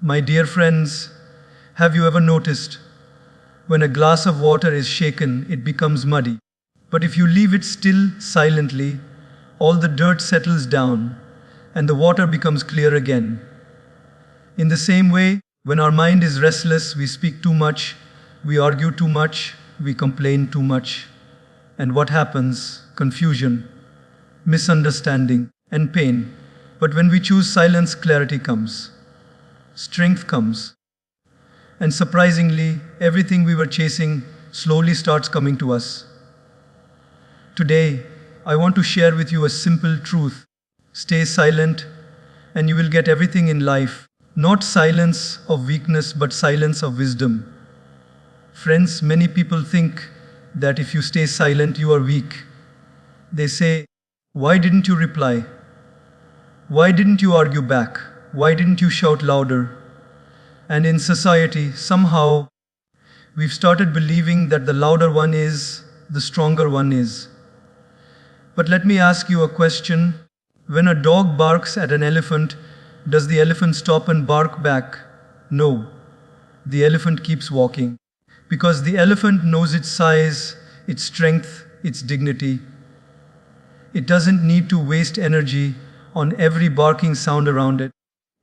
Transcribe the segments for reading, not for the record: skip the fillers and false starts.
My dear friends, have you ever noticed when a glass of water is shaken, it becomes muddy? But if you leave it still silently, all the dirt settles down and the water becomes clear again. In the same way, when our mind is restless, we speak too much, we argue too much, we complain too much. And what happens? Confusion, misunderstanding, and pain. But when we choose silence, clarity comes, strength comes. And surprisingly, everything we were chasing slowly starts coming to us. Today, I want to share with you a simple truth. Stay silent, and you will get everything in life. Not silence of weakness, but silence of wisdom. Friends, many people think that if you stay silent, you are weak. They say, "Why didn't you reply? Why didn't you argue back? Why didn't you shout louder?" And in society, somehow, we've started believing that the louder one is, the stronger one is. But let me ask you a question. When a dog barks at an elephant, does the elephant stop and bark back? No. The elephant keeps walking. Because the elephant knows its size, its strength, its dignity. It doesn't need to waste energy on every barking sound around it.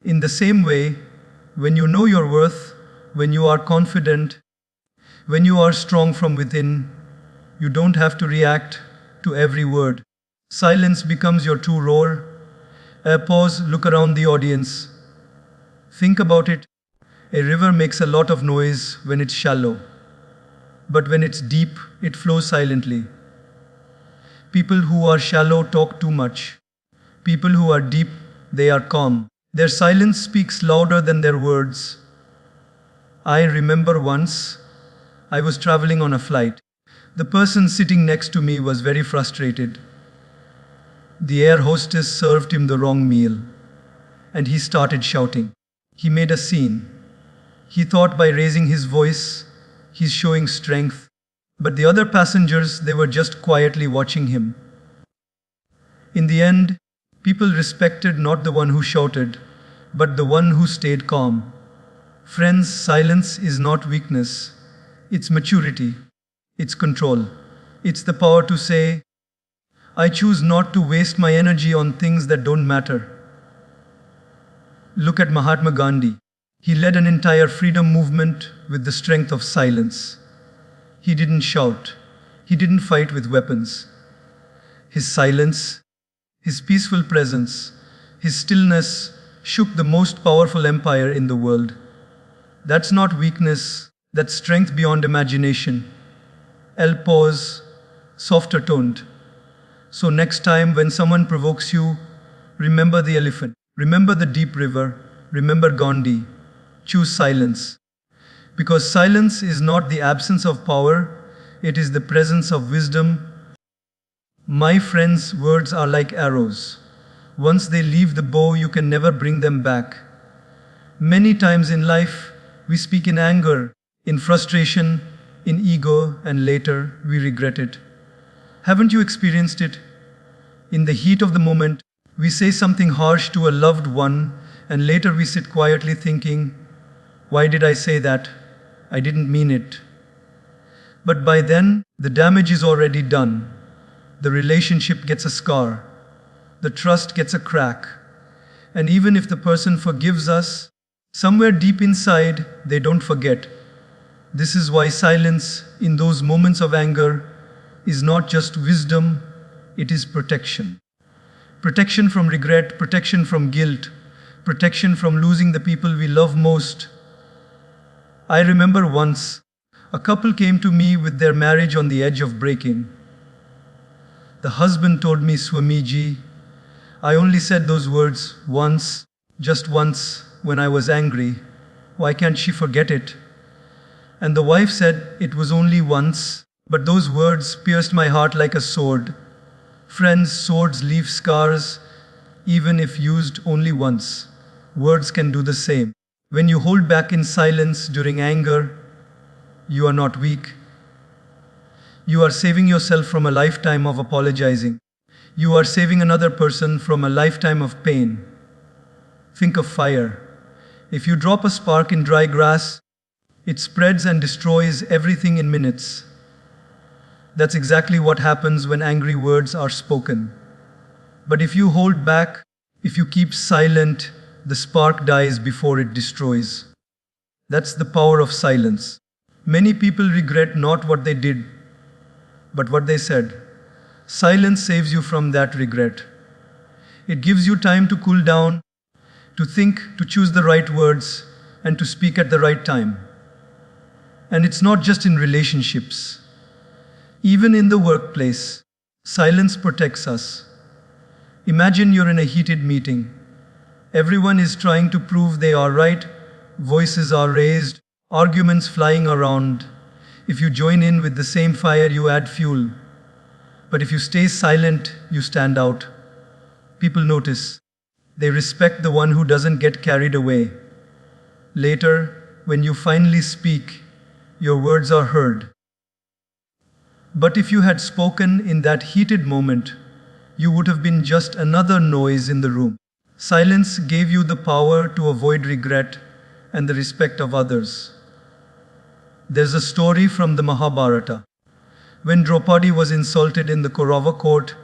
In the same way, when you know your worth, when you are confident, when you are strong from within, you don't have to react to every word. Silence becomes your true roar. A pause, look around the audience. Think about it. A river makes a lot of noise when it's shallow. But when it's deep, it flows silently. People who are shallow talk too much. People who are deep, they are calm. Their silence speaks louder than their words. I remember once, I was traveling on a flight. The person sitting next to me was very frustrated. The air hostess served him the wrong meal, and he started shouting. He made a scene. He thought by raising his voice, he's showing strength. But the other passengers, they were just quietly watching him. In the end, people respected not the one who shouted, but the one who stayed calm. Friends, silence is not weakness. It's maturity. It's control. It's the power to say, "I choose not to waste my energy on things that don't matter." Look at Mahatma Gandhi. He led an entire freedom movement with the strength of silence. He didn't shout. He didn't fight with weapons. His silence, his peaceful presence, his stillness shook the most powerful empire in the world. That's not weakness, that's strength beyond imagination. I'll pause, softer toned. So next time when someone provokes you, remember the elephant, remember the deep river, remember Gandhi. Choose silence. Because silence is not the absence of power, it is the presence of wisdom. My friends, words are like arrows. Once they leave the bow, you can never bring them back. Many times in life, we speak in anger, in frustration, in ego, and later we regret it. Haven't you experienced it? In the heat of the moment, we say something harsh to a loved one, and later we sit quietly thinking, "Why did I say that? I didn't mean it." But by then, the damage is already done. The relationship gets a scar. The trust gets a crack. And even if the person forgives us, somewhere deep inside, they don't forget. This is why silence in those moments of anger is not just wisdom, it is protection. Protection from regret, protection from guilt, protection from losing the people we love most. I remember once, a couple came to me with their marriage on the edge of breaking. The husband told me, "Swamiji, I only said those words once, just once, when I was angry. Why can't she forget it?" And the wife said, "It was only once, but those words pierced my heart like a sword." Friends, swords leave scars, even if used only once. Words can do the same. When you hold back in silence during anger, you are not weak. You are saving yourself from a lifetime of apologizing. You are saving another person from a lifetime of pain. Think of fire. If you drop a spark in dry grass, it spreads and destroys everything in minutes. That's exactly what happens when angry words are spoken. But if you hold back, if you keep silent, the spark dies before it destroys. That's the power of silence. Many people regret not what they did, but what they said. Silence saves you from that regret. It gives you time to cool down, to think, to choose the right words, and to speak at the right time. And it's not just in relationships. Even in the workplace, silence protects us. Imagine you're in a heated meeting. Everyone is trying to prove they are right, voices are raised, arguments flying around. If you join in with the same fire, you add fuel. But if you stay silent, you stand out. People notice. They respect the one who doesn't get carried away. Later, when you finally speak, your words are heard. But if you had spoken in that heated moment, you would have been just another noise in the room. Silence gave you the power to avoid regret and the respect of others. There's a story from the Mahabharata. When Draupadi was insulted in the Kaurava court,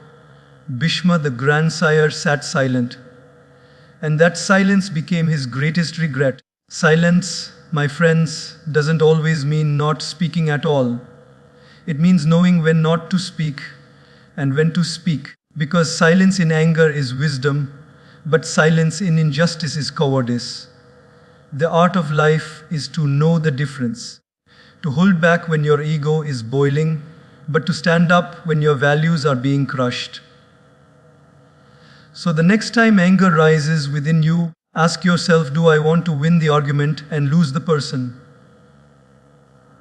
Bhishma, the grandsire, sat silent. And that silence became his greatest regret. Silence, my friends, doesn't always mean not speaking at all. It means knowing when not to speak and when to speak. Because silence in anger is wisdom, but silence in injustice is cowardice. The art of life is to know the difference. To hold back when your ego is boiling, but to stand up when your values are being crushed. So the next time anger rises within you, ask yourself, do I want to win the argument and lose the person?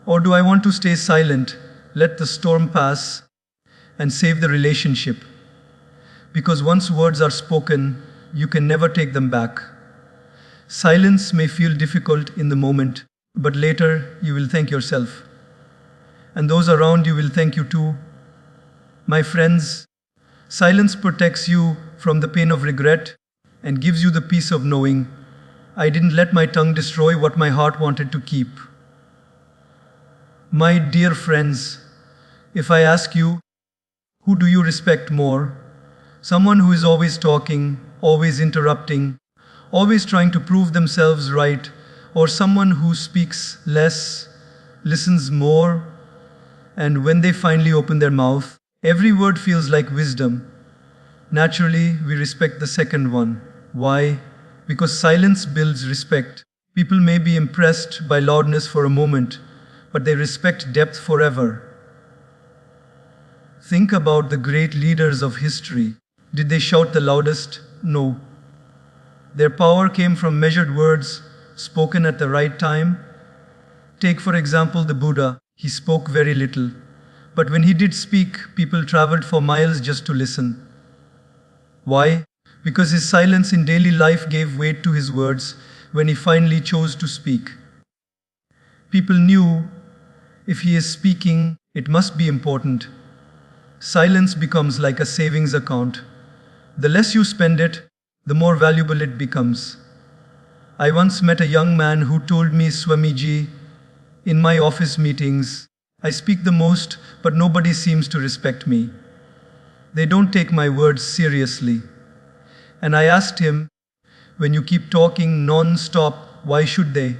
Or do I want to stay silent, let the storm pass, and save the relationship? Because once words are spoken, you can never take them back. Silence may feel difficult in the moment, but later you will thank yourself. And those around you will thank you too. My friends, silence protects you from the pain of regret and gives you the peace of knowing, I didn't let my tongue destroy what my heart wanted to keep. My dear friends, if I ask you, who do you respect more? Someone who is always talking, always interrupting, always trying to prove themselves right, or someone who speaks less, listens more, and when they finally open their mouth, every word feels like wisdom. Naturally, we respect the second one. Why? Because silence builds respect. People may be impressed by loudness for a moment, but they respect depth forever. Think about the great leaders of history. Did they shout the loudest? No. Their power came from measured words, spoken at the right time. Take, for example, the Buddha. He spoke very little. But when he did speak, people traveled for miles just to listen. Why? Because his silence in daily life gave weight to his words when he finally chose to speak. People knew if he is speaking, it must be important. Silence becomes like a savings account. The less you spend it, the more valuable it becomes. I once met a young man who told me, Swamiji, in my office meetings, I speak the most, but nobody seems to respect me. They don't take my words seriously. And I asked him, when you keep talking non-stop, why should they?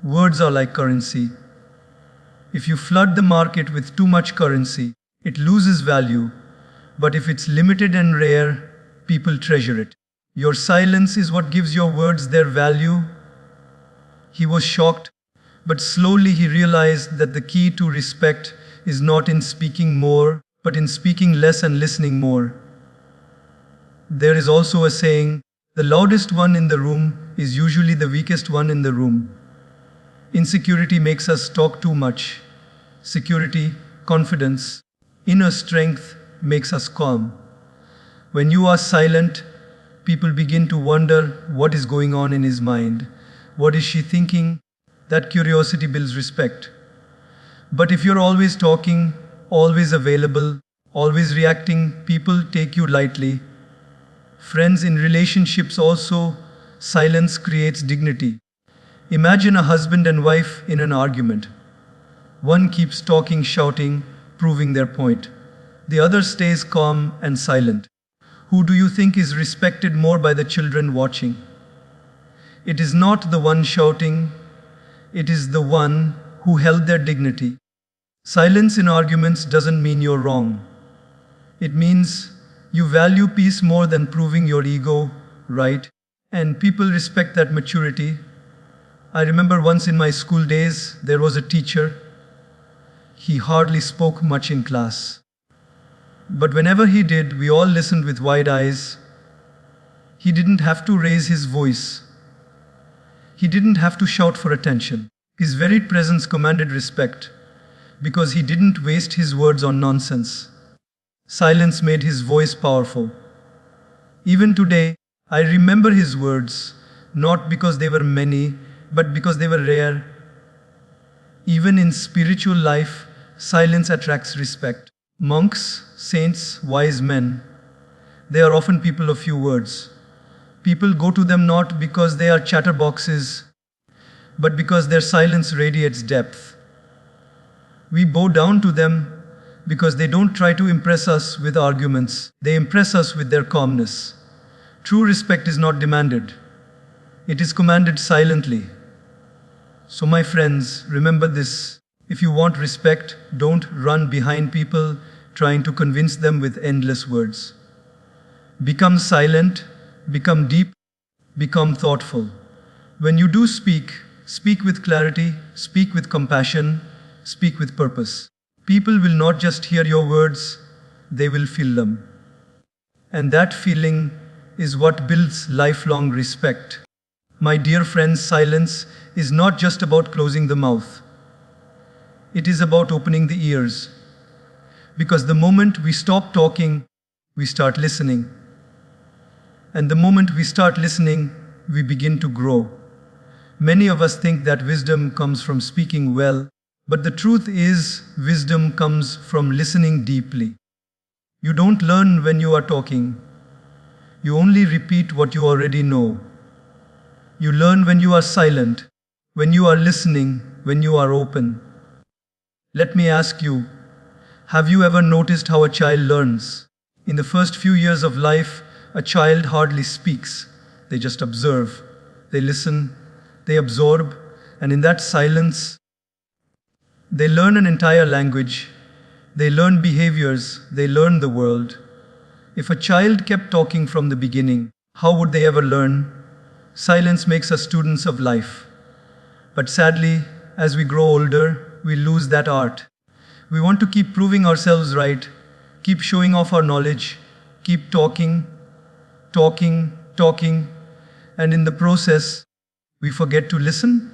Words are like currency. If you flood the market with too much currency, it loses value. But if it's limited and rare, people treasure it. Your silence is what gives your words their value. He was shocked, but slowly he realized that the key to respect is not in speaking more, but in speaking less and listening more. There is also a saying, the loudest one in the room is usually the weakest one in the room. Insecurity makes us talk too much. Security, confidence, inner strength makes us calm. When you are silent, people begin to wonder what is going on in his mind. What is she thinking? That curiosity builds respect. But if you're always talking, always available, always reacting, people take you lightly. Friends in relationships also, silence creates dignity. Imagine a husband and wife in an argument. One keeps talking, shouting, proving their point. The other stays calm and silent. Who do you think is respected more by the children watching? It is not the one shouting, it is the one who held their dignity. Silence in arguments doesn't mean you're wrong. It means you value peace more than proving your ego right, and people respect that maturity. I remember once in my school days, there was a teacher. He hardly spoke much in class. But whenever he did, we all listened with wide eyes. He didn't have to raise his voice. He didn't have to shout for attention. His very presence commanded respect, because he didn't waste his words on nonsense. Silence made his voice powerful. Even today, I remember his words, not because they were many, but because they were rare. Even in spiritual life, silence attracts respect. Monks, saints, wise men, they are often people of few words. People go to them not because they are chatterboxes, but because their silence radiates depth. We bow down to them because they don't try to impress us with arguments. They impress us with their calmness. True respect is not demanded. It is commanded silently. So my friends, remember this. If you want respect, don't run behind people trying to convince them with endless words. Become silent, become deep, become thoughtful. When you do speak, speak with clarity, speak with compassion, speak with purpose. People will not just hear your words, they will feel them. And that feeling is what builds lifelong respect. My dear friends, silence is not just about closing the mouth. It is about opening the ears. Because the moment we stop talking, we start listening. And the moment we start listening, we begin to grow. Many of us think that wisdom comes from speaking well, but the truth is, wisdom comes from listening deeply. You don't learn when you are talking. You only repeat what you already know. You learn when you are silent, when you are listening, when you are open. Let me ask you, have you ever noticed how a child learns? In the first few years of life, a child hardly speaks. They just observe, they listen, they absorb, and in that silence, they learn an entire language, they learn behaviors, they learn the world. If a child kept talking from the beginning, how would they ever learn? Silence makes us students of life. But sadly, as we grow older, we lose that art. We want to keep proving ourselves right, keep showing off our knowledge, keep talking, and in the process, we forget to listen.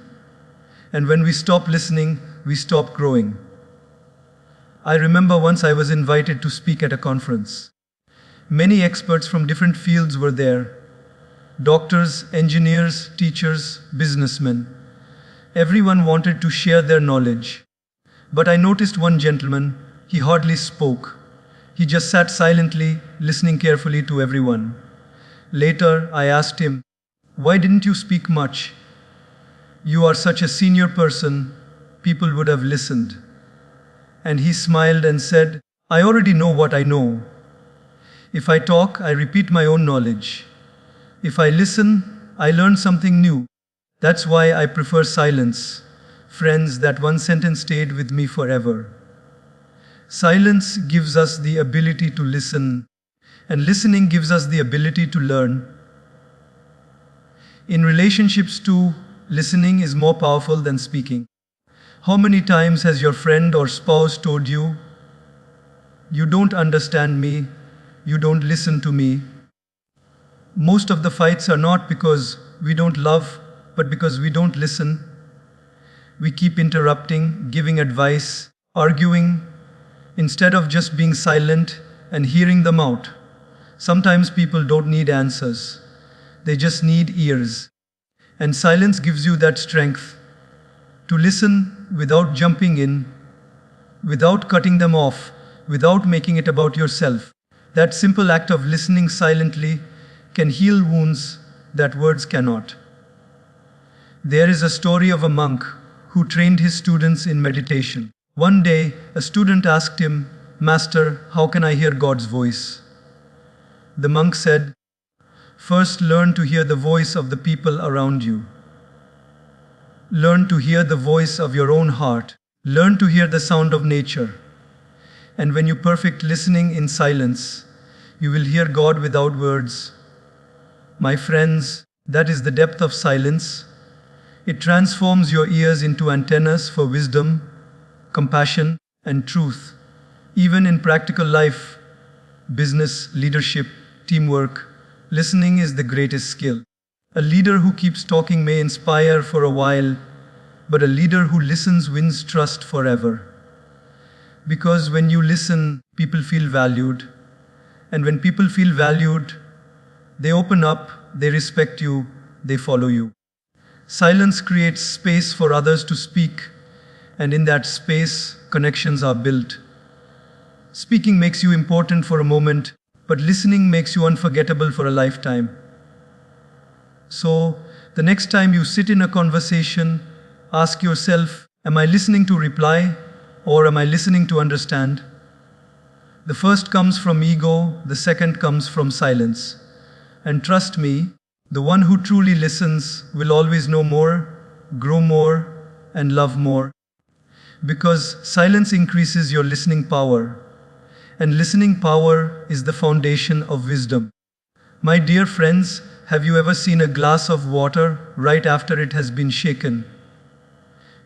And when we stop listening, we stop growing. I remember once I was invited to speak at a conference. Many experts from different fields were there. Doctors, engineers, teachers, businessmen. Everyone wanted to share their knowledge. But I noticed one gentleman, he hardly spoke. He just sat silently, listening carefully to everyone. Later, I asked him, "Why didn't you speak much? You are such a senior person, people would have listened." And he smiled and said, "I already know what I know. If I talk, I repeat my own knowledge. If I listen, I learn something new. That's why I prefer silence." Friends, that one sentence stayed with me forever. Silence gives us the ability to listen, and listening gives us the ability to learn. In relationships too, listening is more powerful than speaking. How many times has your friend or spouse told you, "You don't understand me, you don't listen to me"? Most of the fights are not because we don't love, but because we don't listen. We keep interrupting, giving advice, arguing, instead of just being silent and hearing them out. Sometimes people don't need answers. They just need ears. And silence gives you that strength to listen without jumping in, without cutting them off, without making it about yourself. That simple act of listening silently can heal wounds, that words cannot. There is a story of a monk who trained his students in meditation. One day, a student asked him, "Master, how can I hear God's voice?" The monk said, "First learn to hear the voice of the people around you. Learn to hear the voice of your own heart. Learn to hear the sound of nature. And when you perfect listening in silence, you will hear God without words." My friends, that is the depth of silence. It transforms your ears into antennas for wisdom, compassion, and truth. Even in practical life, business, leadership, teamwork, listening is the greatest skill. A leader who keeps talking may inspire for a while, but a leader who listens wins trust forever. Because when you listen, people feel valued. And when people feel valued, they open up, they respect you, they follow you. Silence creates space for others to speak, and in that space, connections are built. Speaking makes you important for a moment, but listening makes you unforgettable for a lifetime. So, the next time you sit in a conversation, ask yourself, am I listening to reply or am I listening to understand? The first comes from ego, the second comes from silence. And trust me, the one who truly listens will always know more, grow more, and love more. Because silence increases your listening power. And listening power is the foundation of wisdom. My dear friends, have you ever seen a glass of water right after it has been shaken?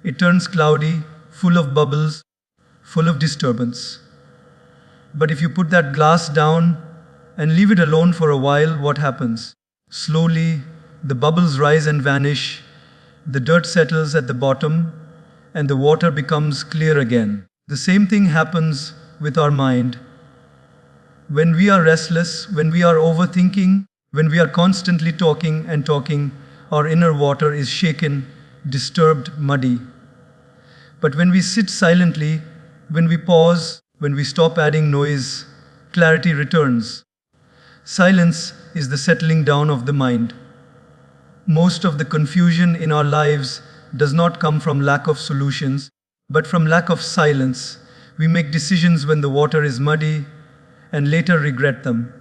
It turns cloudy, full of bubbles, full of disturbance. But if you put that glass down and leave it alone for a while, what happens? Slowly, the bubbles rise and vanish, the dirt settles at the bottom, and the water becomes clear again. The same thing happens with our mind. When we are restless, when we are overthinking, when we are constantly talking and talking, our inner water is shaken, disturbed, muddy. But when we sit silently, when we pause, when we stop adding noise, clarity returns. Silence is the settling down of the mind. Most of the confusion in our lives does not come from lack of solutions, but from lack of silence. We make decisions when the water is muddy and later regret them.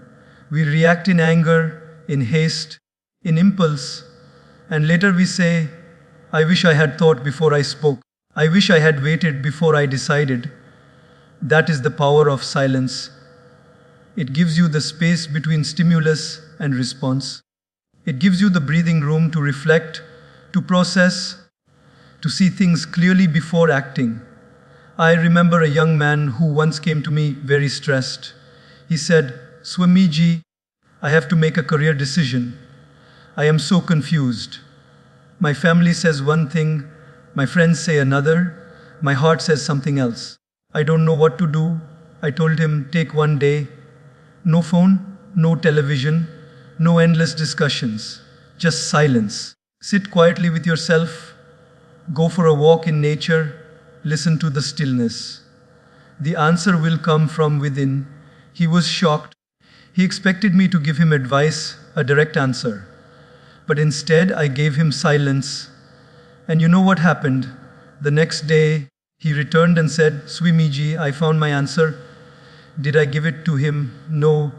We react in anger, in haste, in impulse, and later we say, "I wish I had thought before I spoke. I wish I had waited before I decided." That is the power of silence. It gives you the space between stimulus and response. It gives you the breathing room to reflect, to process, to see things clearly before acting. I remember a young man who once came to me very stressed. He said, "Swamiji, I have to make a career decision. I am so confused. My family says one thing, my friends say another, my heart says something else. I don't know what to do." I told him, "Take one day. No phone, no television, no endless discussions. Just silence. Sit quietly with yourself. Go for a walk in nature. Listen to the stillness. The answer will come from within." He was shocked. He expected me to give him advice, a direct answer. But instead, I gave him silence. And you know what happened? The next day, he returned and said, "Swamiji, I found my answer." Did I give it to him? No.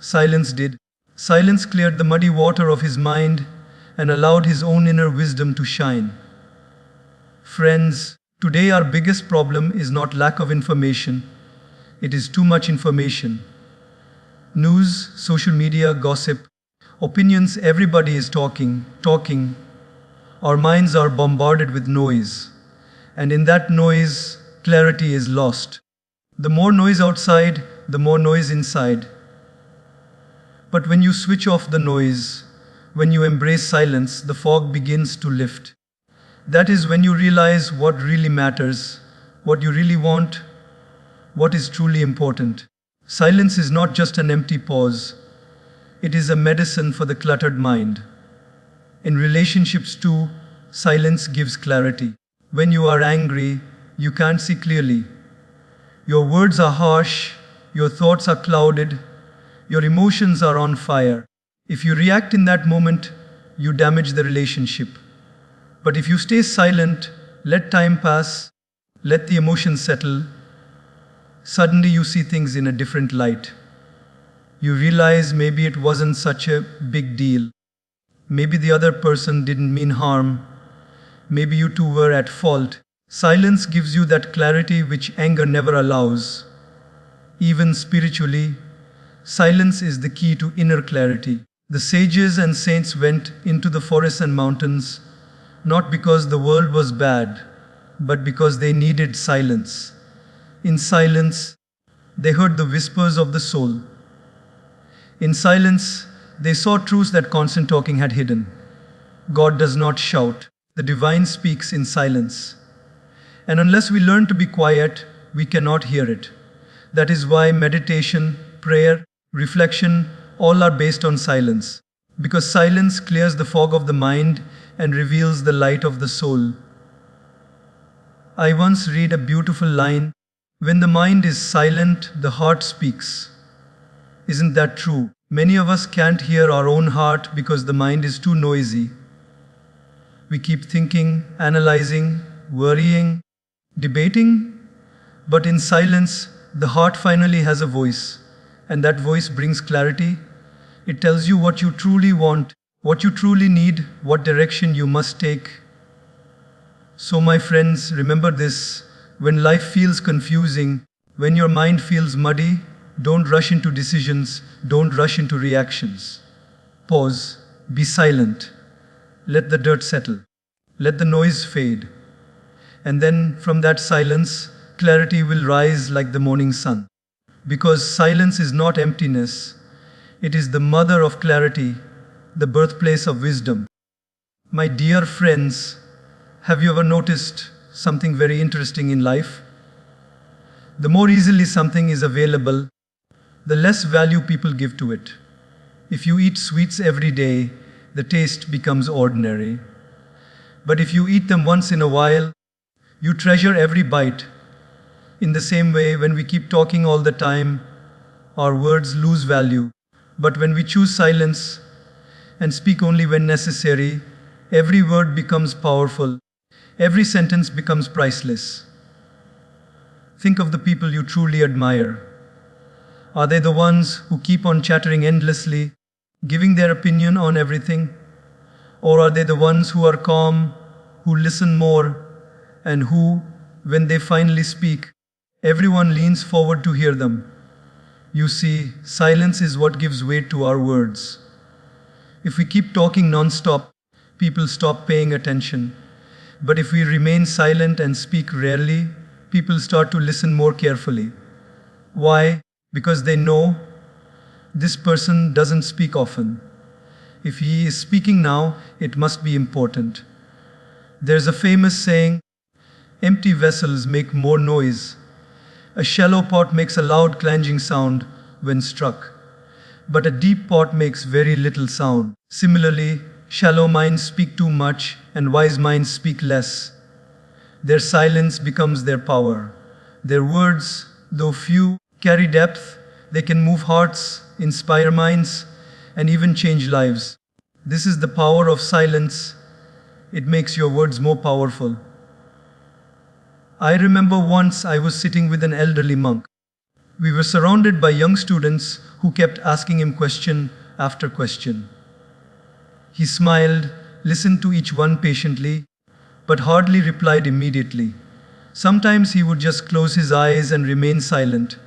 Silence did. Silence cleared the muddy water of his mind and allowed his own inner wisdom to shine. Friends, today our biggest problem is not lack of information. It is too much information. News, social media, gossip, opinions, everybody is talking. Our minds are bombarded with noise. And in that noise, clarity is lost. The more noise outside, the more noise inside. But when you switch off the noise, when you embrace silence, the fog begins to lift. That is when you realize what really matters, what you really want, what is truly important. Silence is not just an empty pause. It is a medicine for the cluttered mind. In relationships too, silence gives clarity. When you are angry, you can't see clearly. Your words are harsh, your thoughts are clouded, your emotions are on fire. If you react in that moment, you damage the relationship. But if you stay silent, let time pass, let the emotions settle, suddenly you see things in a different light. You realize maybe it wasn't such a big deal. Maybe the other person didn't mean harm. Maybe you two were at fault. Silence gives you that clarity which anger never allows. Even spiritually, silence is the key to inner clarity. The sages and saints went into the forests and mountains, not because the world was bad, but because they needed silence. In silence, they heard the whispers of the soul. In silence, they saw truths that constant talking had hidden. God does not shout. The divine speaks in silence. And unless we learn to be quiet, we cannot hear it. That is why meditation, prayer, reflection, all are based on silence. Because silence clears the fog of the mind and reveals the light of the soul. I once read a beautiful line, "When the mind is silent, the heart speaks." Isn't that true? Many of us can't hear our own heart because the mind is too noisy. We keep thinking, analyzing, worrying, debating, but in silence, the heart finally has a voice, and that voice brings clarity. It tells you what you truly want, what you truly need, what direction you must take. So, my friends, remember this: when life feels confusing, when your mind feels muddy, don't rush into decisions, don't rush into reactions. Pause, be silent, let the dirt settle, let the noise fade. And then, from that silence, clarity will rise like the morning sun. Because silence is not emptiness, it is the mother of clarity, the birthplace of wisdom. My dear friends, have you ever noticed something very interesting in life? The more easily something is available, the less value people give to it. If you eat sweets every day, the taste becomes ordinary. But if you eat them once in a while, you treasure every bite. In the same way, when we keep talking all the time, our words lose value. But when we choose silence and speak only when necessary, every word becomes powerful. Every sentence becomes priceless. Think of the people you truly admire. Are they the ones who keep on chattering endlessly, giving their opinion on everything? Or are they the ones who are calm, who listen more, and who, when they finally speak, everyone leans forward to hear them? You see, silence is what gives weight to our words. If we keep talking non-stop, people stop paying attention. But if we remain silent and speak rarely, people start to listen more carefully. Why? Because they know this person doesn't speak often. If he is speaking now, it must be important. There's a famous saying, empty vessels make more noise. A shallow pot makes a loud clanging sound when struck, but a deep pot makes very little sound. Similarly, shallow minds speak too much and wise minds speak less. Their silence becomes their power. Their words, though few, carry depth. They can move hearts, inspire minds, and even change lives. This is the power of silence. It makes your words more powerful. I remember once I was sitting with an elderly monk. We were surrounded by young students who kept asking him question after question. He smiled, listened to each one patiently, but hardly replied immediately. Sometimes he would just close his eyes and remain silent.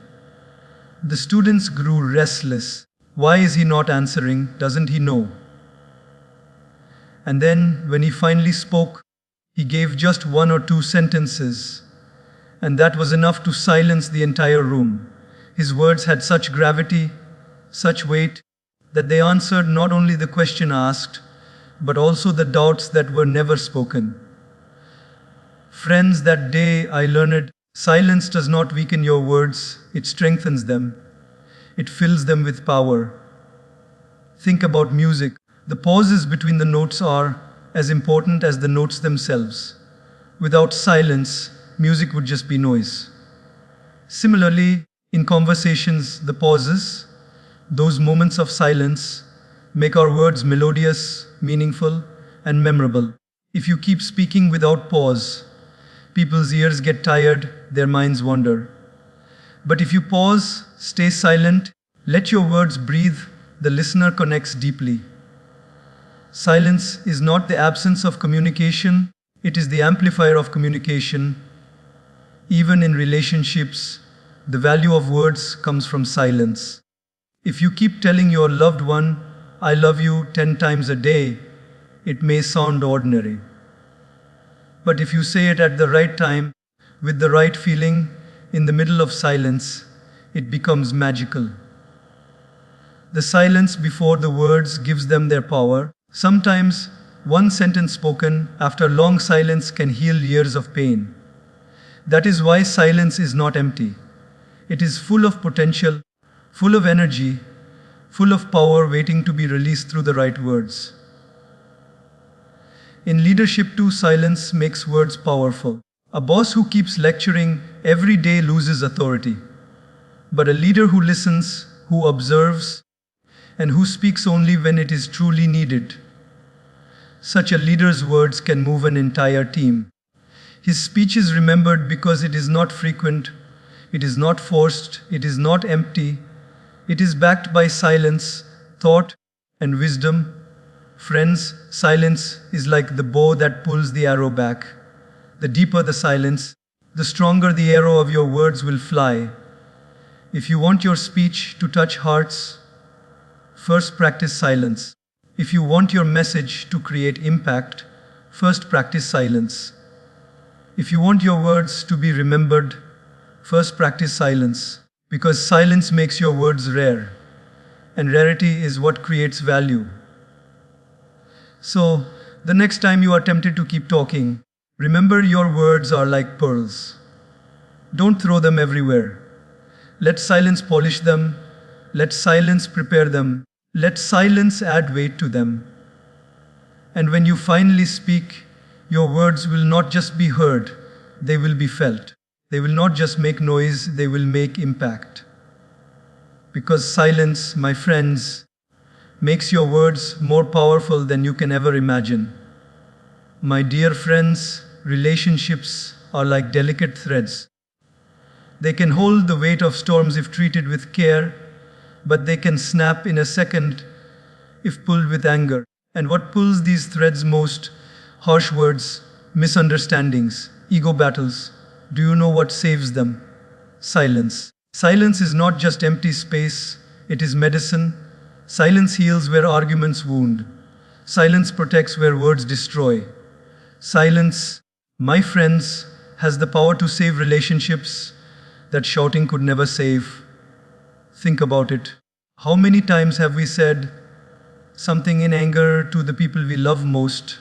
The students grew restless. Why is he not answering? Doesn't he know? And then, when he finally spoke, he gave just one or two sentences, and that was enough to silence the entire room. His words had such gravity, such weight, that they answered not only the question asked, but also the doubts that were never spoken. Friends, that day I learned silence does not weaken your words, it strengthens them. It fills them with power. Think about music. The pauses between the notes are as important as the notes themselves. Without silence, music would just be noise. Similarly, in conversations, the pauses, those moments of silence, make our words melodious, meaningful, and memorable. If you keep speaking without pause, people's ears get tired, their minds wander. But if you pause, stay silent, let your words breathe, the listener connects deeply. Silence is not the absence of communication, it is the amplifier of communication. Even in relationships, the value of words comes from silence. If you keep telling your loved one, I love you 10 times a day, it may sound ordinary. But if you say it at the right time, with the right feeling, in the middle of silence, it becomes magical. The silence before the words gives them their power. Sometimes, one sentence spoken after long silence can heal years of pain. That is why silence is not empty. It is full of potential, full of energy, full of power waiting to be released through the right words. In leadership too, silence makes words powerful. A boss who keeps lecturing every day loses authority. But a leader who listens, who observes, and who speaks only when it is truly needed, such a leader's words can move an entire team. His speech is remembered because it is not frequent, it is not forced, it is not empty, it is backed by silence, thought, and wisdom. Friends, silence is like the bow that pulls the arrow back. The deeper the silence, the stronger the arrow of your words will fly. If you want your speech to touch hearts, first practice silence. If you want your message to create impact, first practice silence. If you want your words to be remembered, first practice silence. Because silence makes your words rare, and rarity is what creates value. So, the next time you are tempted to keep talking, remember your words are like pearls. Don't throw them everywhere. Let silence polish them. Let silence prepare them. Let silence add weight to them. And when you finally speak, your words will not just be heard, they will be felt. They will not just make noise, they will make impact. Because silence, my friends, makes your words more powerful than you can ever imagine. My dear friends, relationships are like delicate threads. They can hold the weight of storms if treated with care, but they can snap in a second if pulled with anger. And what pulls these threads most? Harsh words, misunderstandings, ego battles. Do you know what saves them? Silence. Silence is not just empty space, it is medicine. Silence heals where arguments wound. Silence protects where words destroy. Silence, my friends, has the power to save relationships that shouting could never save. Think about it. How many times have we said something in anger to the people we love most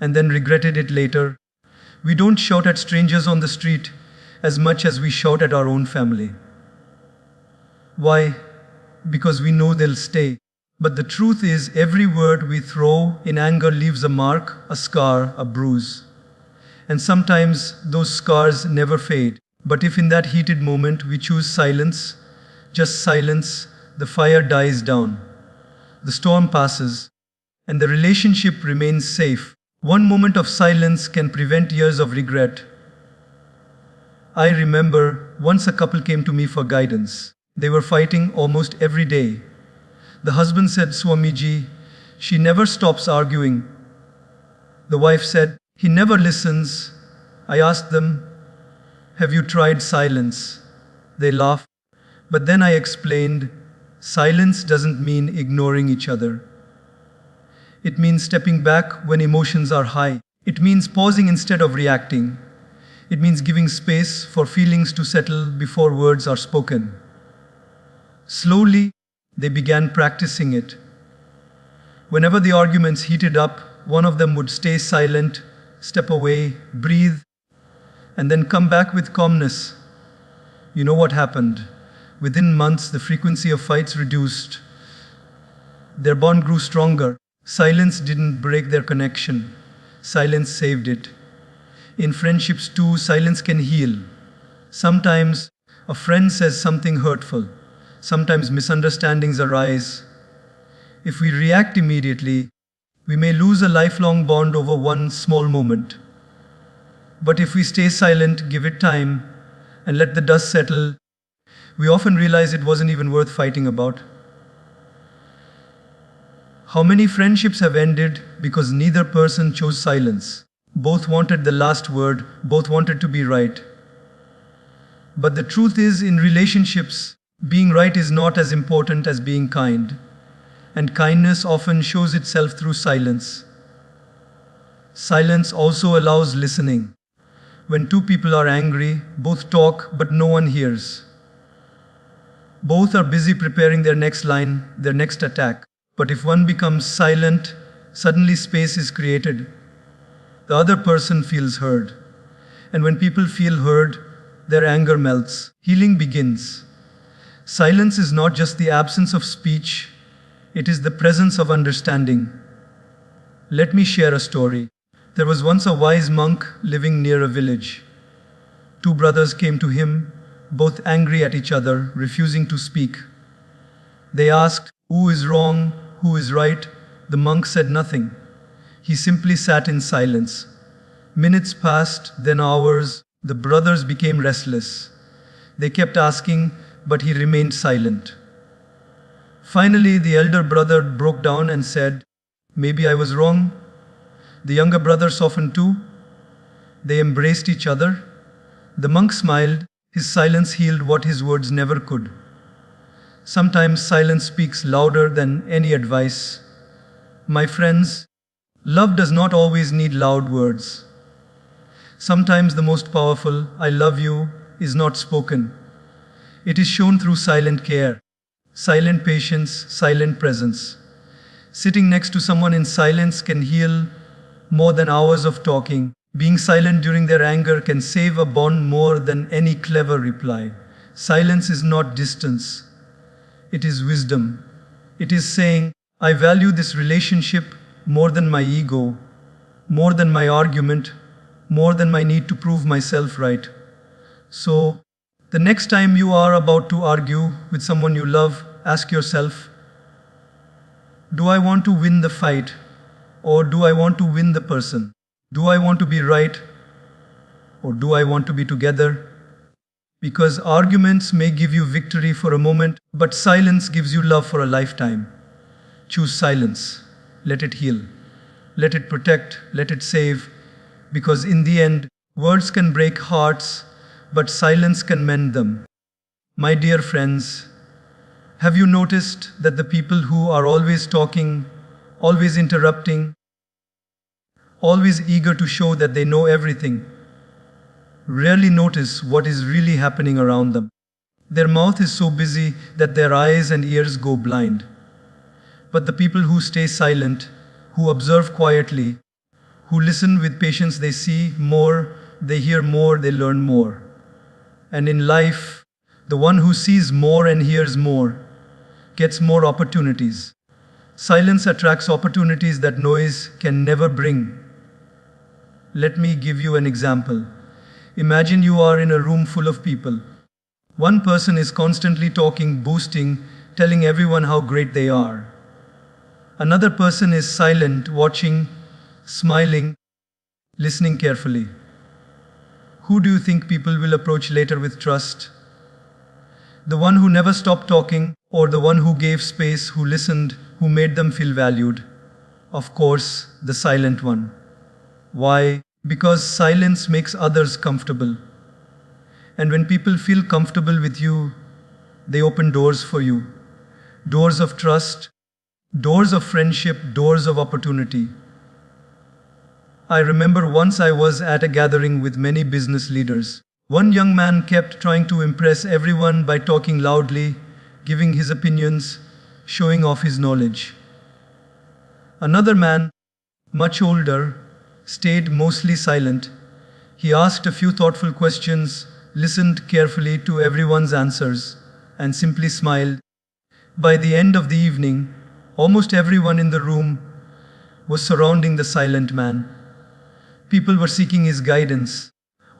and then regretted it later? We don't shout at strangers on the street as much as we shout at our own family. Why? Because we know they'll stay. But the truth is, every word we throw in anger leaves a mark, a scar, a bruise. And sometimes those scars never fade. But if in that heated moment we choose silence, just silence, the fire dies down. The storm passes, and the relationship remains safe. One moment of silence can prevent years of regret. I remember once a couple came to me for guidance. They were fighting almost every day. The husband said, Swamiji, she never stops arguing. The wife said, he never listens. I asked them, have you tried silence? They laughed. But then I explained, silence doesn't mean ignoring each other. It means stepping back when emotions are high. It means pausing instead of reacting. It means giving space for feelings to settle before words are spoken. Slowly, they began practicing it. Whenever the arguments heated up, one of them would stay silent, step away, breathe, and then come back with calmness. You know what happened? Within months, the frequency of fights reduced. Their bond grew stronger. Silence didn't break their connection. Silence saved it. In friendships too, silence can heal. Sometimes a friend says something hurtful. Sometimes misunderstandings arise. If we react immediately, We may lose a lifelong bond over one small moment. But if we stay silent, give it time, and let the dust settle, we often realize it wasn't even worth fighting about. How many friendships have ended because neither person chose silence? Both wanted the last word, both wanted to be right. But the truth is, in relationships, being right is not as important as being kind. And kindness often shows itself through silence. Silence also allows listening. When two people are angry, both talk but no one hears. Both are busy preparing their next line, their next attack. But if one becomes silent, suddenly space is created. The other person feels heard. And when people feel heard, their anger melts. Healing begins. Silence is not just the absence of speech, it is the presence of understanding. Let me share a story. There was once a wise monk living near a village. Two brothers came to him, both angry at each other, refusing to speak. They asked, "Who is wrong? Who is right?" The monk said nothing. He simply sat in silence. Minutes passed, then hours. The brothers became restless. They kept asking, but he remained silent. Finally, the elder brother broke down and said, "Maybe I was wrong." The younger brother softened too. They embraced each other. The monk smiled. His silence healed what his words never could. Sometimes silence speaks louder than any advice. My friends, love does not always need loud words. Sometimes the most powerful, "I love you," is not spoken. It is shown through silent care. Silent patience, silent presence. Sitting next to someone in silence can heal more than hours of talking. Being silent during their anger can save a bond more than any clever reply. Silence is not distance. It is wisdom. It is saying, "I value this relationship more than my ego, more than my argument, more than my need to prove myself right." So, the next time you are about to argue with someone you love, ask yourself, do I want to win the fight, or do I want to win the person? Do I want to be right, or do I want to be together? Because arguments may give you victory for a moment, but silence gives you love for a lifetime. Choose silence. Let it heal. Let it protect. Let it save. Because in the end, words can break hearts, but silence can mend them. My dear friends, have you noticed that the people who are always talking, always interrupting, always eager to show that they know everything, rarely notice what is really happening around them? Their mouth is so busy that their eyes and ears go blind. But the people who stay silent, who observe quietly, who listen with patience, they see more, they hear more, they learn more. And in life, the one who sees more and hears more gets more opportunities. Silence attracts opportunities that noise can never bring. Let me give you an example. Imagine you are in a room full of people. One person is constantly talking, boasting, telling everyone how great they are. Another person is silent, watching, smiling, listening carefully. Who do you think people will approach later with trust? The one who never stopped talking, or the one who gave space, who listened, who made them feel valued? Of course, the silent one. Why? Because silence makes others comfortable. And when people feel comfortable with you, they open doors for you. Doors of trust, doors of friendship, doors of opportunity. I remember once I was at a gathering with many business leaders. One young man kept trying to impress everyone by talking loudly, giving his opinions, showing off his knowledge. Another man, much older, stayed mostly silent. He asked a few thoughtful questions, listened carefully to everyone's answers, and simply smiled. By the end of the evening, almost everyone in the room was surrounding the silent man. People were seeking his guidance,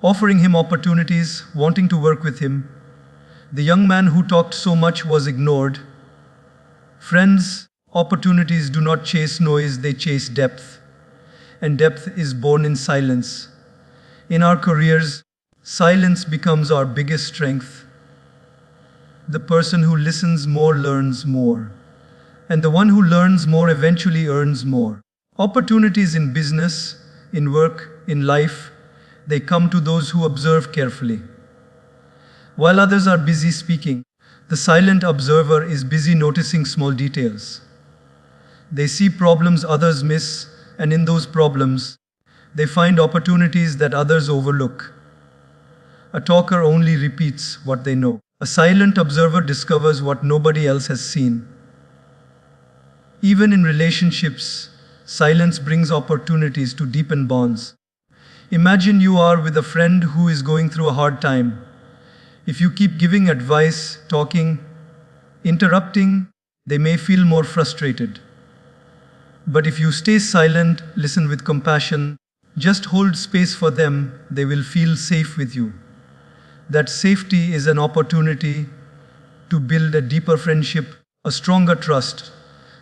offering him opportunities, wanting to work with him. The young man who talked so much was ignored. Friends, Opportunities do not chase noise, they chase depth. And depth is born in silence. In our careers, silence becomes our biggest strength. The person who listens more learns more. And the one who learns more eventually earns more. Opportunities in business, in work, in life, they come to those who observe carefully. While others are busy speaking, the silent observer is busy noticing small details. They see problems others miss, and in those problems, they find opportunities that others overlook. A talker only repeats what they know. A silent observer discovers what nobody else has seen. Even in relationships, silence brings opportunities to deepen bonds. Imagine you are with a friend who is going through a hard time. If you keep giving advice, talking, interrupting, they may feel more frustrated. But if you stay silent, listen with compassion, just hold space for them, they will feel safe with you. That safety is an opportunity to build a deeper friendship, a stronger trust.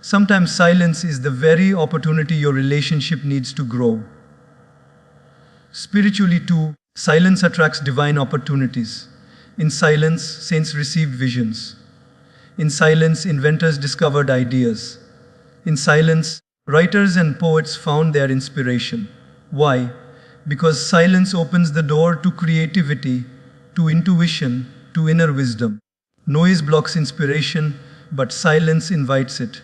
Sometimes silence is the very opportunity your relationship needs to grow. Spiritually too, silence attracts divine opportunities. In silence, saints received visions. In silence, inventors discovered ideas. In silence, writers and poets found their inspiration. Why? Because silence opens the door to creativity, to intuition, to inner wisdom. Noise blocks inspiration, but silence invites it.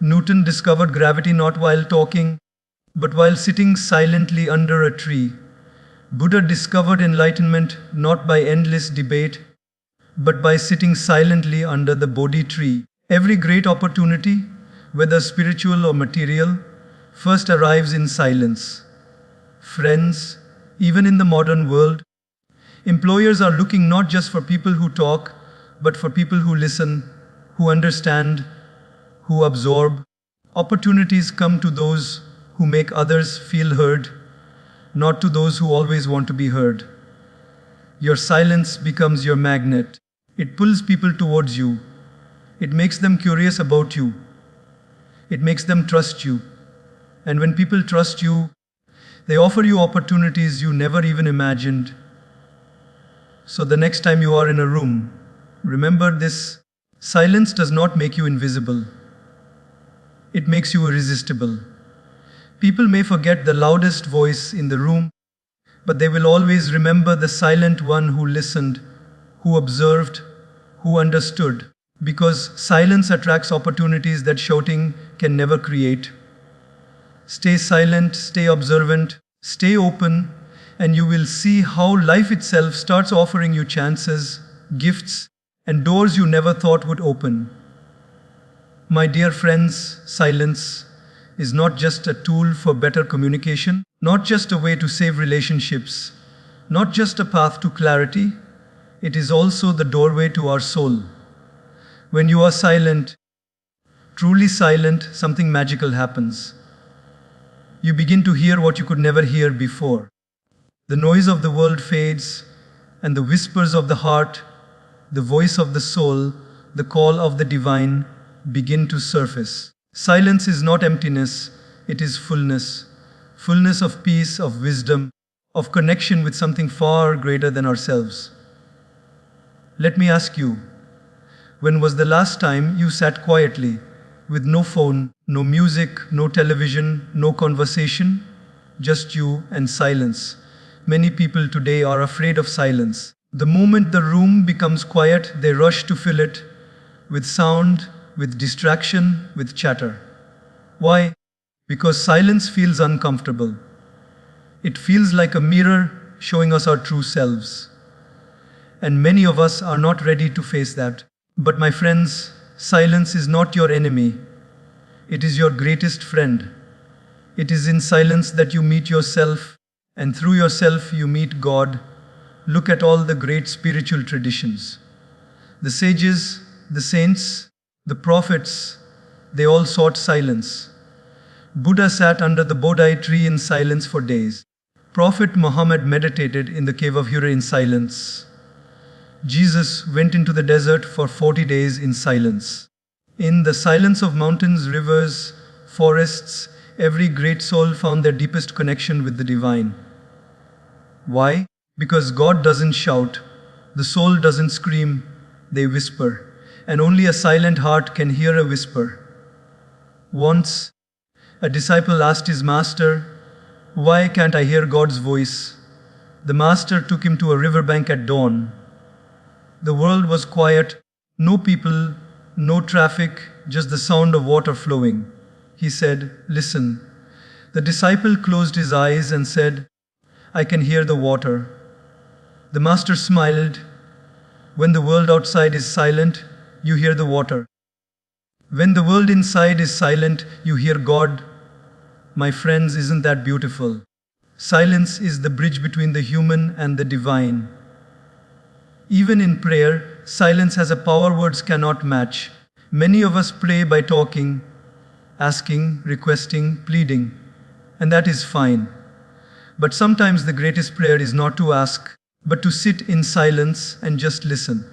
Newton discovered gravity not while talking, but while sitting silently under a tree. Buddha discovered enlightenment not by endless debate, but by sitting silently under the Bodhi tree. Every great opportunity, whether spiritual or material, first arrives in silence. Friends, even in the modern world, employers are looking not just for people who talk, but for people who listen, who understand, who absorb. Opportunities come to those who make others feel heard, not to those who always want to be heard. Your silence becomes your magnet. It pulls people towards you. It makes them curious about you. It makes them trust you. And when people trust you, they offer you opportunities you never even imagined. So the next time you are in a room, remember this: silence does not make you invisible. It makes you irresistible. People may forget the loudest voice in the room, but they will always remember the silent one who listened, who observed, who understood. Because silence attracts opportunities that shouting can never create. Stay silent, stay observant, stay open, and you will see how life itself starts offering you chances, gifts, and doors you never thought would open. My dear friends, silence is not just a tool for better communication, not just a way to save relationships, not just a path to clarity. It is also the doorway to our soul. When you are silent, truly silent, something magical happens. You begin to hear what you could never hear before. The noise of the world fades, and the whispers of the heart, the voice of the soul, the call of the divine begin to surface. Silence is not emptiness, it is fullness. Fullness of peace, of wisdom, of connection with something far greater than ourselves. Let me ask you, when was the last time you sat quietly, with no phone, no music, no television, no conversation, just you and silence? Many people today are afraid of silence. The moment the room becomes quiet, they rush to fill it with sound, with distraction, with chatter. Why? Because silence feels uncomfortable. It feels like a mirror showing us our true selves. And many of us are not ready to face that. But my friends, silence is not your enemy. It is your greatest friend. It is in silence that you meet yourself, and through yourself you meet God. Look at all the great spiritual traditions. The sages, the saints, the prophets, they all sought silence. Buddha sat under the Bodhi tree in silence for days. Prophet Muhammad meditated in the cave of Hira in silence. Jesus went into the desert for 40 days in silence. In the silence of mountains, rivers, forests, every great soul found their deepest connection with the divine. Why? Because God doesn't shout, the soul doesn't scream, they whisper, and only a silent heart can hear a whisper. Once, a disciple asked his master, "Why can't I hear God's voice?" The master took him to a riverbank at dawn. The world was quiet, no people, no traffic, just the sound of water flowing. He said, "Listen." The disciple closed his eyes and said, "I can hear the water." The master smiled. When the world outside is silent, you hear the water. When the world inside is silent, you hear God. My friends, isn't that beautiful? Silence is the bridge between the human and the divine. Even in prayer, silence has a power words cannot match. Many of us pray by talking, asking, requesting, pleading, and that is fine. But sometimes the greatest prayer is not to ask, but to sit in silence and just listen.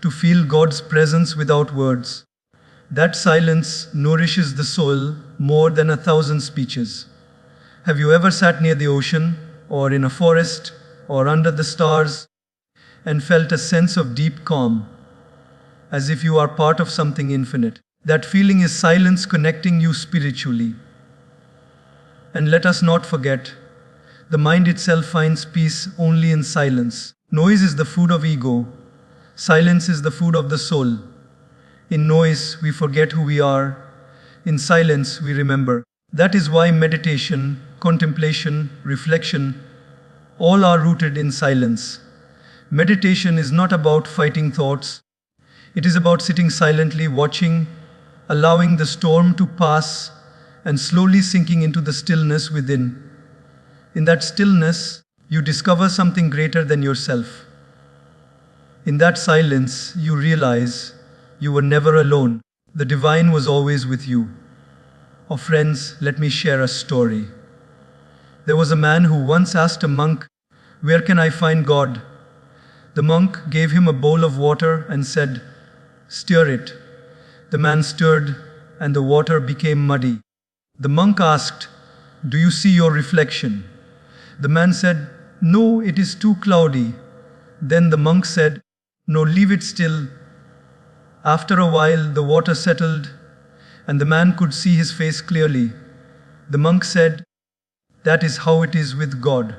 To feel God's presence without words. That silence nourishes the soul more than 1,000 speeches. Have you ever sat near the ocean, or in a forest, or under the stars, and felt a sense of deep calm, as if you are part of something infinite? That feeling is silence connecting you spiritually. And let us not forget, the mind itself finds peace only in silence. Noise is the food of ego. Silence is the food of the soul. In noise, we forget who we are. In silence, we remember. That is why meditation, contemplation, reflection, all are rooted in silence. Meditation is not about fighting thoughts. It is about sitting silently, watching, allowing the storm to pass, and slowly sinking into the stillness within. In that stillness, you discover something greater than yourself. In that silence, you realize you were never alone. The divine was always with you. Oh friends, let me share a story. There was a man who once asked a monk, "Where can I find God?" The monk gave him a bowl of water and said, "Stir it." The man stirred, and the water became muddy. The monk asked, "Do you see your reflection?" The man said, "No, it is too cloudy." Then the monk said, "No, leave it still." After a while, the water settled, and the man could see his face clearly. The monk said, "That is how it is with God.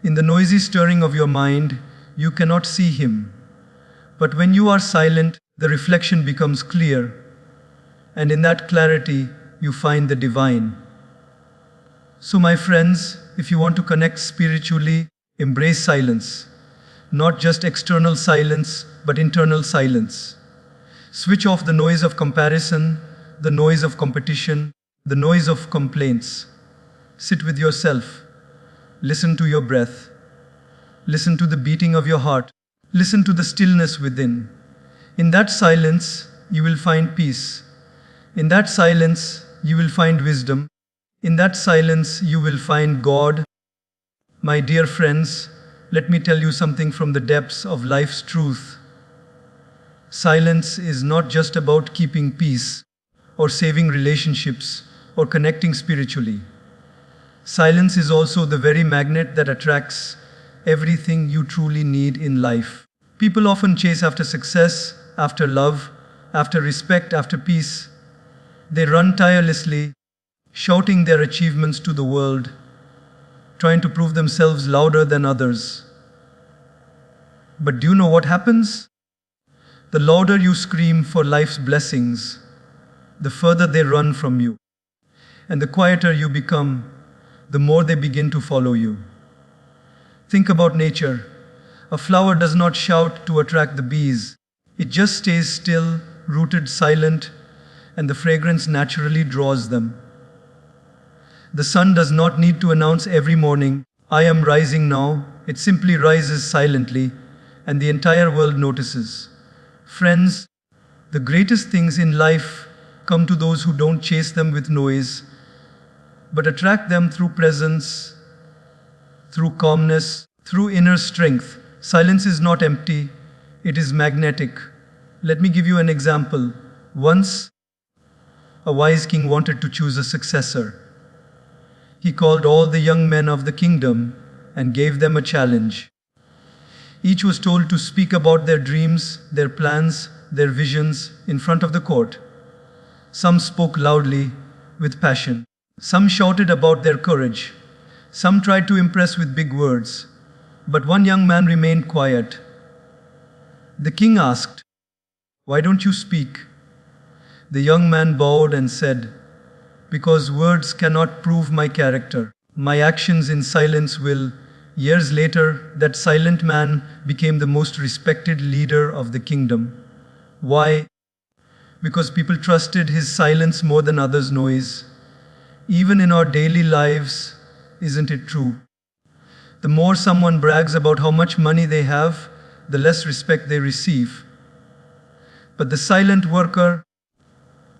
In the noisy stirring of your mind, you cannot see Him. But when you are silent, the reflection becomes clear, and in that clarity, you find the divine." So, my friends, if you want to connect spiritually, embrace silence. Not just external silence, but internal silence. Switch off the noise of comparison, the noise of competition, the noise of complaints. Sit with yourself. Listen to your breath. Listen to the beating of your heart. Listen to the stillness within. In that silence, you will find peace. In that silence, you will find wisdom. In that silence, you will find God. My dear friends, let me tell you something from the depths of life's truth. Silence is not just about keeping peace, or saving relationships, or connecting spiritually. Silence is also the very magnet that attracts everything you truly need in life. People often chase after success, after love, after respect, after peace. They run tirelessly, shouting their achievements to the world, trying to prove themselves louder than others. But do you know what happens? The louder you scream for life's blessings, the further they run from you. And the quieter you become, the more they begin to follow you. Think about nature. A flower does not shout to attract the bees. It just stays still, rooted, silent, and the fragrance naturally draws them. The sun does not need to announce every morning, "I am rising now." It simply rises silently, and the entire world notices. Friends, the greatest things in life come to those who don't chase them with noise, but attract them through presence, through calmness, through inner strength. Silence is not empty, it is magnetic. Let me give you an example. Once, a wise king wanted to choose a successor. He called all the young men of the kingdom and gave them a challenge. Each was told to speak about their dreams, their plans, their visions in front of the court. Some spoke loudly, with passion. Some shouted about their courage. Some tried to impress with big words. But one young man remained quiet. The king asked, "Why don't you speak?" The young man bowed and said, "Because words cannot prove my character. My actions in silence will." Years later, that silent man became the most respected leader of the kingdom. Why? Because people trusted his silence more than others' noise. Even in our daily lives, isn't it true? The more someone brags about how much money they have, the less respect they receive. But the silent worker,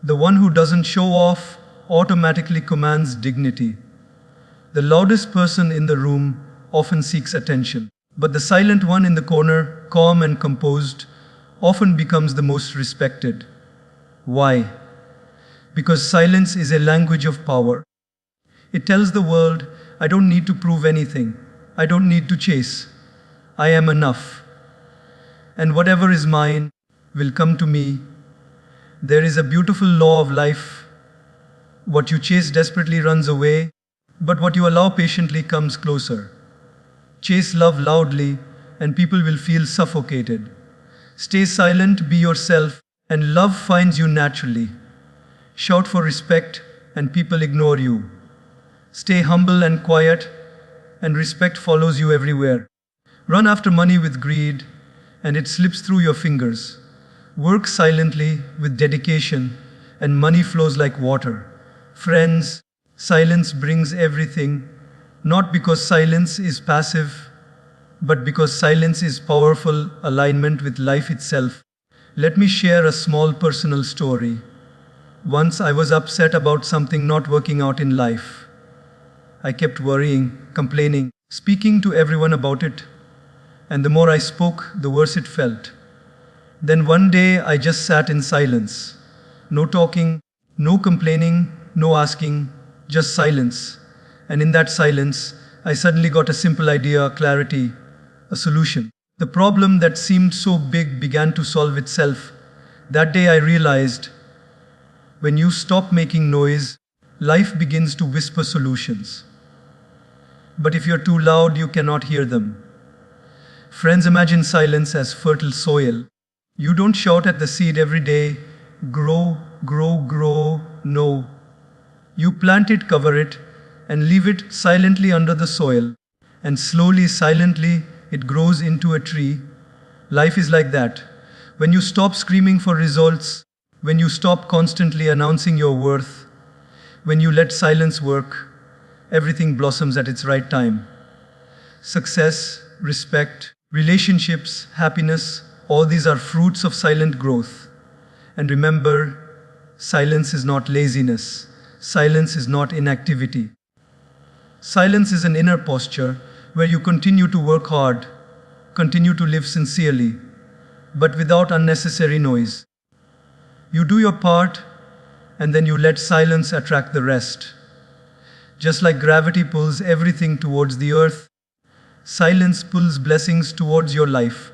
the one who doesn't show off, automatically commands dignity. The loudest person in the room often seeks attention, but the silent one in the corner, calm and composed, often becomes the most respected. Why? Because silence is a language of power. It tells the world, I don't need to prove anything. I don't need to chase. I am enough. And whatever is mine will come to me. There is a beautiful law of life. What you chase desperately runs away, but what you allow patiently comes closer. Chase love loudly, and people will feel suffocated. Stay silent, be yourself, and love finds you naturally. Shout for respect, and people ignore you. Stay humble and quiet, and respect follows you everywhere. Run after money with greed, and it slips through your fingers. Work silently with dedication, and money flows like water. Friends, silence brings everything, not because silence is passive, but because silence is powerful alignment with life itself. Let me share a small personal story. Once I was upset about something not working out in life. I kept worrying, complaining, speaking to everyone about it, and the more I spoke, the worse it felt. Then one day I just sat in silence. No talking, no complaining, no asking, just silence. And in that silence, I suddenly got a simple idea, clarity, a solution. The problem that seemed so big began to solve itself. That day I realized, when you stop making noise, life begins to whisper solutions. But if you're too loud, you cannot hear them. Friends, imagine silence as fertile soil. You don't shout at the seed every day, grow, grow, grow, no. You plant it, cover it, and leave it silently under the soil. And slowly, silently, it grows into a tree. Life is like that. When you stop screaming for results, when you stop constantly announcing your worth, when you let silence work, everything blossoms at its right time. Success, respect, relationships, happiness, all these are fruits of silent growth. And remember, silence is not laziness. Silence is not inactivity. Silence is an inner posture where you continue to work hard, continue to live sincerely, but without unnecessary noise. You do your part, and then you let silence attract the rest. Just like gravity pulls everything towards the earth, silence pulls blessings towards your life.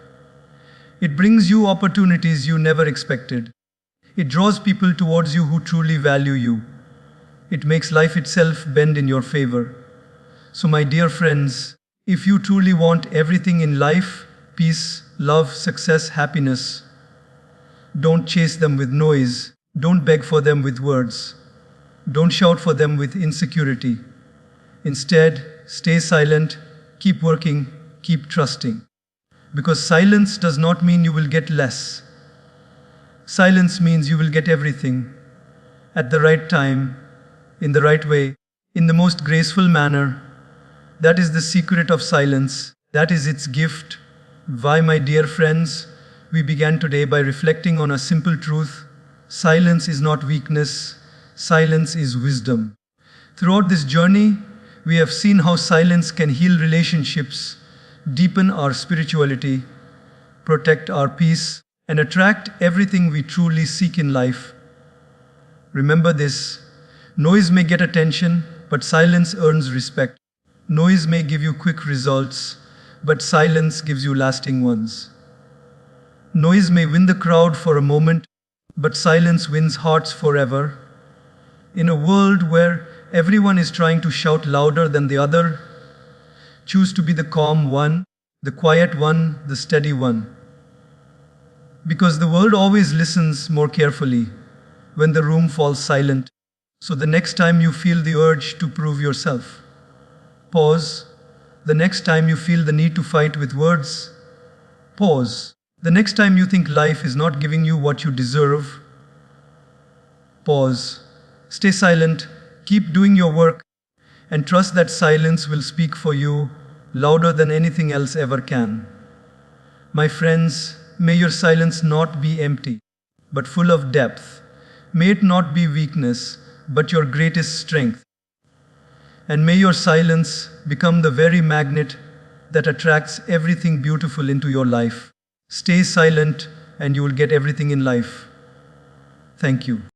It brings you opportunities you never expected. It draws people towards you who truly value you. It makes life itself bend in your favor. So my dear friends, if you truly want everything in life, peace, love, success, happiness, don't chase them with noise. Don't beg for them with words. Don't shout for them with insecurity. Instead, stay silent, keep working, keep trusting. Because silence does not mean you will get less. Silence means you will get everything at the right time, in the right way, in the most graceful manner. That is the secret of silence. That is its gift. Why, my dear friends, we began today by reflecting on a simple truth. Silence is not weakness. Silence is wisdom. Throughout this journey, we have seen how silence can heal relationships, deepen our spirituality, protect our peace, and attract everything we truly seek in life. Remember this: noise may get attention, but silence earns respect. Noise may give you quick results, but silence gives you lasting ones. Noise may win the crowd for a moment, but silence wins hearts forever. In a world where everyone is trying to shout louder than the other, choose to be the calm one, the quiet one, the steady one. Because the world always listens more carefully when the room falls silent. So the next time you feel the urge to prove yourself, pause. The next time you feel the need to fight with words, pause. The next time you think life is not giving you what you deserve, pause. Stay silent, keep doing your work, and trust that silence will speak for you louder than anything else ever can. My friends, may your silence not be empty, but full of depth. May it not be weakness, but your greatest strength. And may your silence become the very magnet that attracts everything beautiful into your life. Stay silent, and you will get everything in life. Thank you.